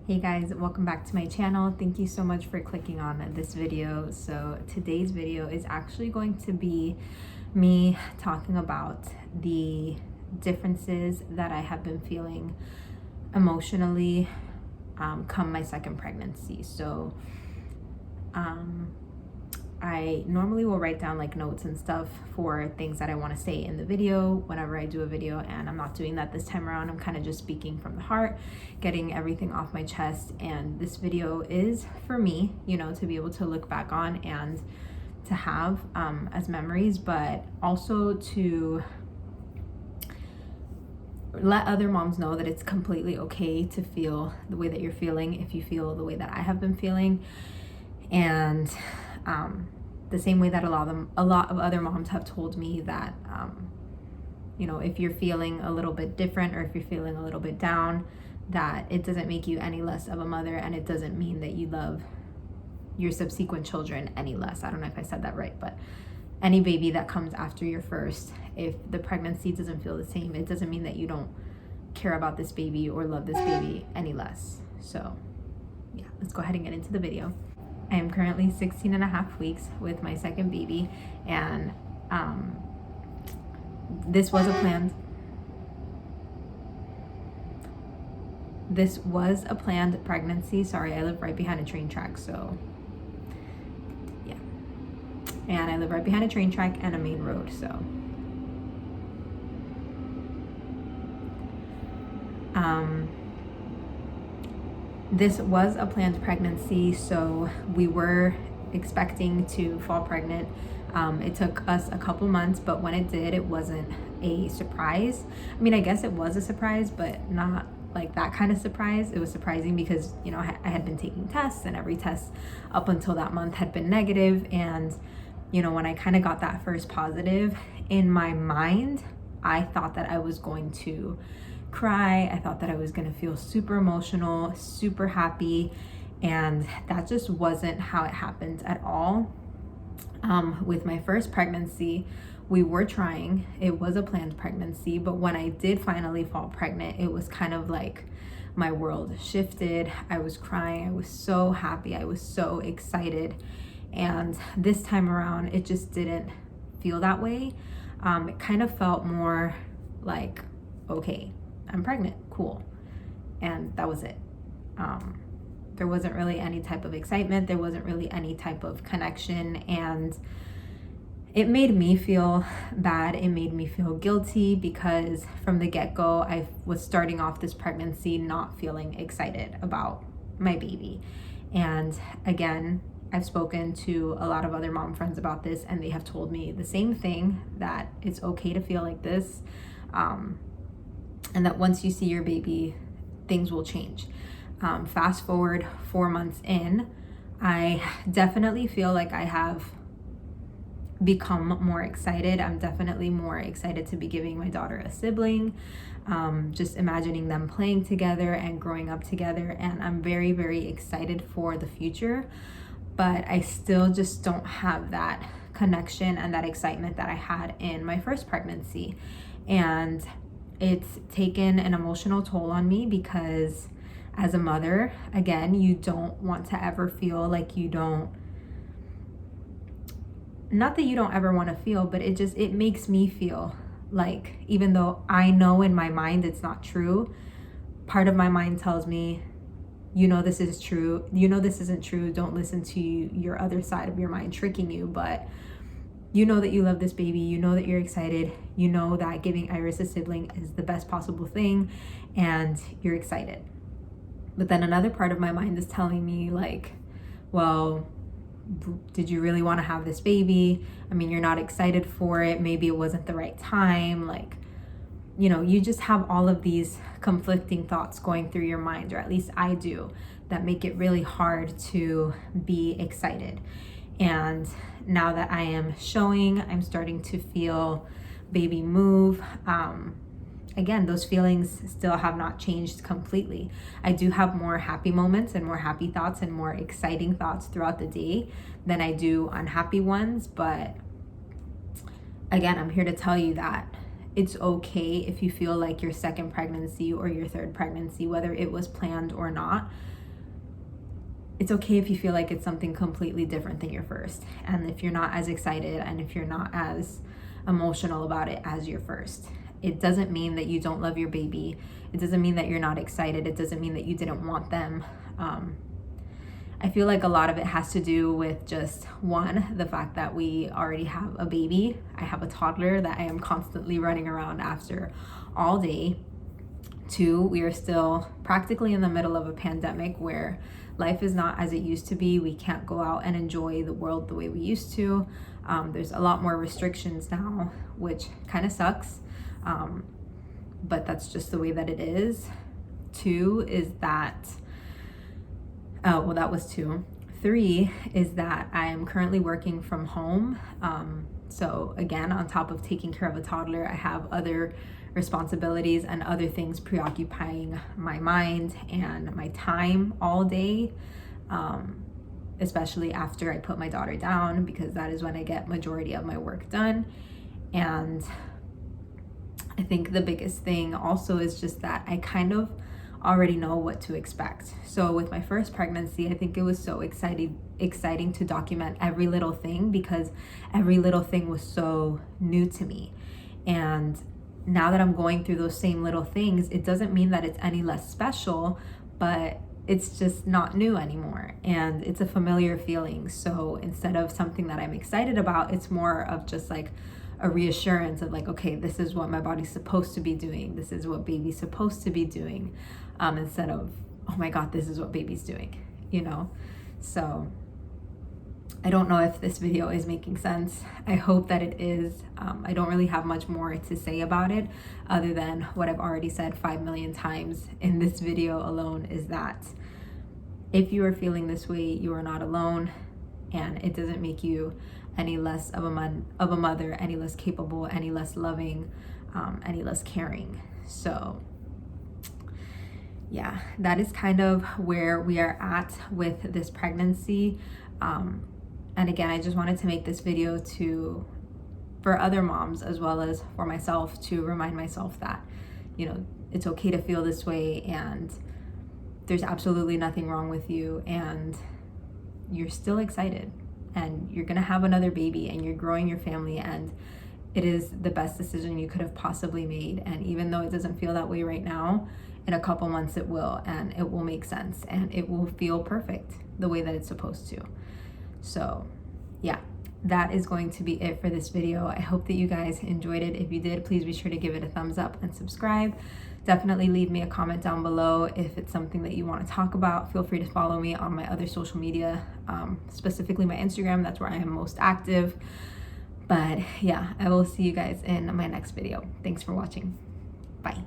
Hey guys, welcome back to my channel. Thank you so much for clicking on this video. So today's video is actually going to be me talking about the differences that I have been feeling emotionally come my second pregnancy. So I normally will write down like notes and stuff for things that I want to say in the video whenever I do a video, and I'm not doing that this time around. I'm kind of just speaking from the heart, getting everything off my chest, and this video is for me, you know, to be able to look back on and to have as memories, but also to let other moms know that it's completely okay to feel the way that you're feeling if you feel the way that I have been feeling. And the same way that a lot of other moms have told me that, you know, if you're feeling a little bit different or if you're feeling a little bit down, that it doesn't make you any less of a mother, and it doesn't mean that you love your subsequent children any less. I don't know if I said that right, but any baby that comes after your first, if the pregnancy doesn't feel the same, it doesn't mean that you don't care about this baby or love this baby any less. So yeah, let's go ahead and get into the video. I am currently 16 and a half weeks with my second baby, and this was a planned pregnancy. Sorry, I live right behind a train track, so yeah. And I live right behind a train track and a main road, so this was a planned pregnancy, so we were expecting to fall pregnant. It took us a couple months, but when it did, it wasn't a surprise. I mean, I guess it was a surprise, but not like that kind of surprise. It was surprising because, you know, I had been taking tests, and every test up until that month had been negative. And, you know, when I kind of got that first positive, in my mind, I thought that I was going to cry. I thought that I was going to feel super emotional, super happy, and that just wasn't how it happened at all. With my first pregnancy, we were trying. It was a planned pregnancy, but when I did finally fall pregnant, it was kind of like my world shifted. I was crying. I was so happy. I was so excited. And this time around, it just didn't feel that way. It kind of felt more like, okay, I'm pregnant, cool. And that was it. There wasn't really any type of excitement. There wasn't really any type of connection. And it made me feel bad. It made me feel guilty because from the get-go, I was starting off this pregnancy not feeling excited about my baby. And again, I've spoken to a lot of other mom friends about this, and they have told me the same thing, that it's okay to feel like this. And that once you see your baby, things will change. Fast forward 4 months in, I definitely feel like I have become more excited. I'm definitely more excited to be giving my daughter a sibling, just imagining them playing together and growing up together. And I'm very, very excited for the future, but I still just don't have that connection and that excitement that I had in my first pregnancy. And it's taken an emotional toll on me because as a mother, again, you don't want to ever feel like you don't, not that you don't ever want to feel, but it makes me feel like, even though I know in my mind it's not true, part of my mind tells me, you know, this is true. You know, this isn't true. Don't listen to your other side of your mind tricking you, but you know that you love this baby, you know that you're excited, you know that giving Iris a sibling is the best possible thing, and you're excited. But then another part of my mind is telling me like, well, did you really want to have this baby? I mean, you're not excited for it. Maybe it wasn't the right time. Like, you know, you just have all of these conflicting thoughts going through your mind, or at least I do, that make it really hard to be excited. And now that I am showing, I'm starting to feel baby move. Again, those feelings still have not changed completely. I do have more happy moments and more happy thoughts and more exciting thoughts throughout the day than I do unhappy ones. But again, I'm here to tell you that it's okay if you feel like your second pregnancy or your third pregnancy, whether it was planned or not, it's okay if you feel like it's something completely different than your first. And if you're not as excited and if you're not as emotional about it as your first. It doesn't mean that you don't love your baby. It doesn't mean that you're not excited. It doesn't mean that you didn't want them. I feel like a lot of it has to do with just one, the fact that we already have a baby. I have a toddler that I am constantly running around after all day. Two, we are still practically in the middle of a pandemic where life is not as it used to be. We can't go out and enjoy the world the way we used to. There's a lot more restrictions now, which kind of sucks. But that's just the way that it is. Two is that, that was two. Three is that I am currently working from home. So again, on top of taking care of a toddler, I have other responsibilities and other things preoccupying my mind and my time all day, especially after I put my daughter down, because that is when I get majority of my work done. And I think the biggest thing also is just that I kind of already know what to expect. So with my first pregnancy, I think it was so exciting to document every little thing, because every little thing was so new to me. And now that I'm going through those same little things, it doesn't mean that it's any less special, but it's just not new anymore. And it's a familiar feeling. So instead of something that I'm excited about, it's more of just like a reassurance of like, okay, this is what my body's supposed to be doing. This is what baby's supposed to be doing. Instead of, oh my God, this is what baby's doing, you know? So I don't know if this video is making sense. I hope that it is. I don't really have much more to say about it other than what I've already said 5 million times in this video alone, is that if you are feeling this way, you are not alone, and it doesn't make you any less of a mother, any less capable, any less loving, any less caring. So yeah, that is kind of where we are at with this pregnancy. And again, I just wanted to make this video for other moms as well as for myself, to remind myself that, you know, it's okay to feel this way, and there's absolutely nothing wrong with you, and you're still excited, and you're gonna have another baby, and you're growing your family, and it is the best decision you could have possibly made. And even though it doesn't feel that way right now, in a couple months it will, and it will make sense, and it will feel perfect the way that it's supposed to. So yeah, that is going to be it for this video. I hope that you guys enjoyed it. If you did, please be sure to give it a thumbs up and subscribe. Definitely leave me a comment down below if it's something that you want to talk about. Feel free to follow me on my other social media, specifically my Instagram. That's where I am most active. But yeah, I will see you guys in my next video. Thanks for watching. Bye.